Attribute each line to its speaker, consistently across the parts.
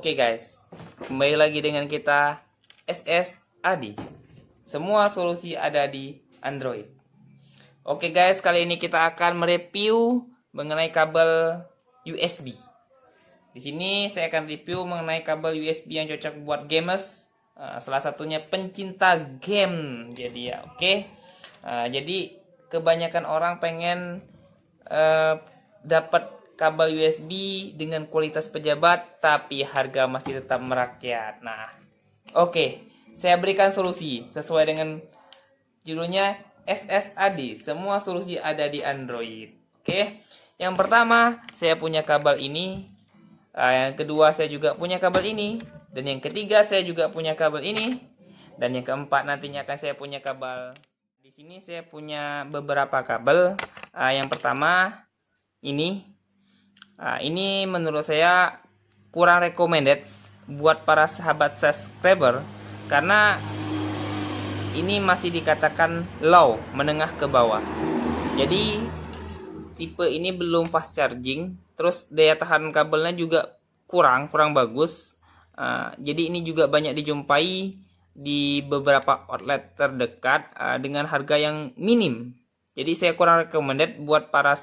Speaker 1: Oke guys, kembali lagi dengan kita SS Adi. Semua solusi ada di Android. Oke guys, kali ini kita akan mereview mengenai kabel USB. Di sini saya akan review mengenai kabel USB yang cocok buat gamers. Salah satunya pencinta game. Jadi ya, oke. Jadi kebanyakan orang pengen dapat kabel USB dengan kualitas pejabat tapi harga masih tetap merakyat. Nah, oke, saya berikan solusi sesuai dengan judulnya SSAD. Semua solusi ada di Android. Oke. Yang pertama, saya punya kabel ini. Yang kedua, saya juga punya kabel ini. Dan yang ketiga, saya juga punya kabel ini. Dan yang keempat, nantinya akan saya punya kabel. Di sini saya punya beberapa kabel. Yang pertama, ini. Ini menurut saya kurang recommended buat para sahabat subscriber karena ini masih dikatakan low, menengah ke bawah. Jadi tipe ini belum fast charging, terus daya tahan kabelnya juga kurang bagus. Jadi ini juga banyak dijumpai di beberapa outlet terdekat dengan harga yang minim. Jadi saya kurang recommended buat para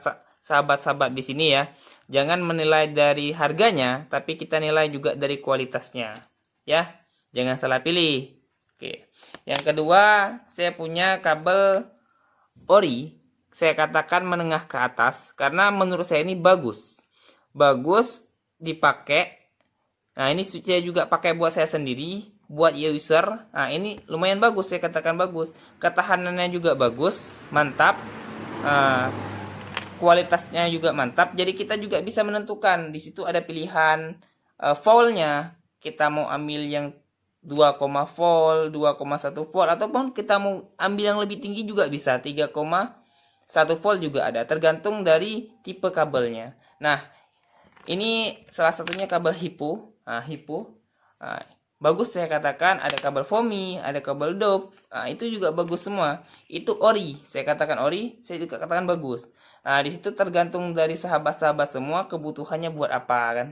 Speaker 1: sahabat-sahabat di sini ya. Jangan menilai dari harganya, tapi kita nilai juga dari kualitasnya. Ya, jangan salah pilih. Oke. Yang kedua, saya punya kabel ori. Saya katakan menengah ke atas karena menurut saya ini bagus. Bagus dipakai. Nah, ini saya juga pakai buat saya sendiri, buat user. Nah, ini lumayan bagus, saya katakan bagus. Ketahanannya juga bagus, mantap. Kualitasnya juga mantap, jadi kita juga bisa menentukan. Di situ ada pilihan voltnya, kita mau ambil yang 2, volt, 2,1 volt, ataupun kita mau ambil yang lebih tinggi juga bisa, 3,1 volt juga ada, tergantung dari tipe kabelnya. Nah, ini salah satunya kabel HiPo. Bagus saya katakan, ada kabel Fomi, ada kabel Dove. Itu juga bagus semua. Itu ori, saya katakan ori, saya juga katakan bagus. Nah, di situ tergantung dari sahabat-sahabat semua kebutuhannya buat apa kan.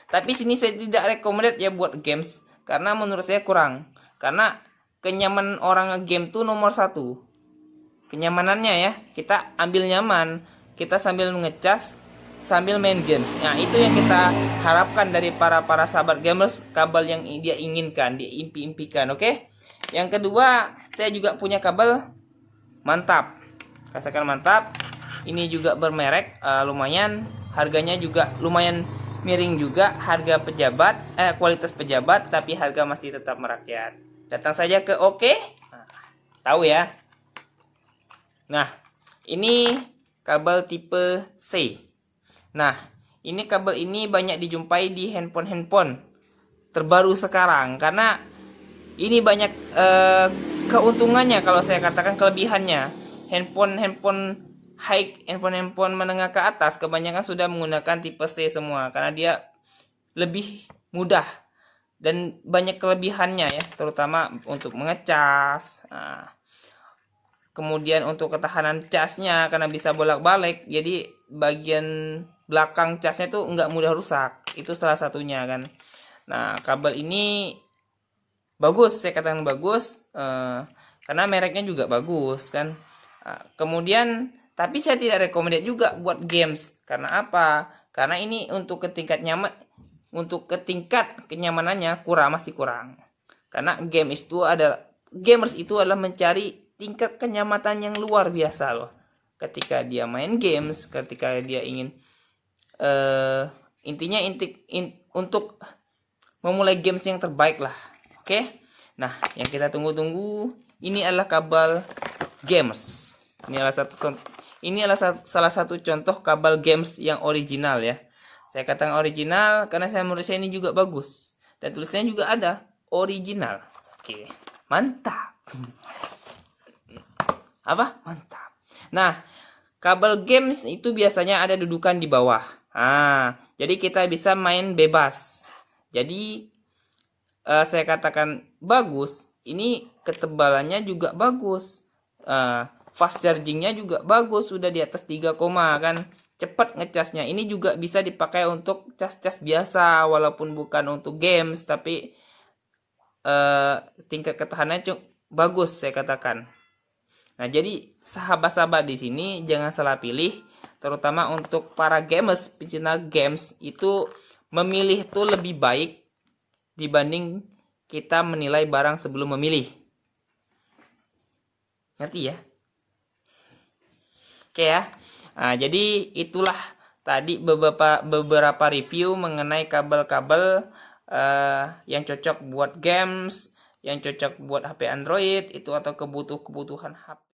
Speaker 1: Tapi sini saya tidak recommended ya buat games karena menurut saya kurang. Karena kenyamanan orang game tuh nomor 1. Kenyamanannya ya, kita ambil nyaman, kita sambil ngecas, sambil main games. Nah, itu yang kita harapkan dari para sahabat gamers, kabel yang dia inginkan, dia impikan, oke? Yang kedua, saya juga punya kabel mantap. Katakan mantap. Ini juga bermerek, lumayan, harganya juga lumayan miring juga, harga pejabat, kualitas pejabat, tapi harga masih tetap merakyat. Datang saja ke oke. Tahu ya. Nah, ini kabel tipe C. Nah, ini kabel ini banyak dijumpai di handphone terbaru sekarang karena ini banyak keuntungannya, kalau saya katakan kelebihannya. Handphone menengah ke atas kebanyakan sudah menggunakan tipe C semua karena dia lebih mudah dan banyak kelebihannya ya, terutama untuk mengecas. Kemudian untuk ketahanan casnya karena bisa bolak-balik, jadi bagian belakang casnya tuh nggak mudah rusak. Itu salah satunya kan. Nah, kabel ini bagus, saya katakan bagus karena mereknya juga bagus kan. Kemudian tapi saya tidak recommended juga buat games. Karena apa? Karena ini untuk ke tingkat kenyamanannya masih kurang. Karena gamers itu adalah mencari tingkat kenyamanan yang luar biasa loh. Ketika dia main games, ketika dia ingin intinya untuk memulai games yang terbaik lah. Oke. Nah, yang kita tunggu-tunggu ini adalah kabel gamers. Ini adalah salah satu contoh kabel games yang original ya. Saya katakan original karena menurut saya ini juga bagus. Dan tulisannya juga ada original. Oke, mantap. Apa? Mantap. Nah, kabel games itu biasanya ada dudukan di bawah. Jadi kita bisa main bebas. Jadi saya katakan bagus. Ini ketebalannya juga bagus. Fast chargingnya juga bagus, sudah di atas 3, kan. cepat ngecasnya. Ini juga bisa dipakai untuk cas-cas biasa, walaupun bukan untuk games, tapi tingkat ketahanannya bagus saya katakan. Nah, jadi sahabat-sahabat di sini jangan salah pilih, terutama untuk para gamers, pencinta games itu memilih itu lebih baik dibanding kita menilai barang sebelum memilih. Ngerti ya? Oke ya. Nah, jadi itulah tadi beberapa review mengenai kabel-kabel yang cocok buat games, yang cocok buat HP Android itu atau kebutuhan HP.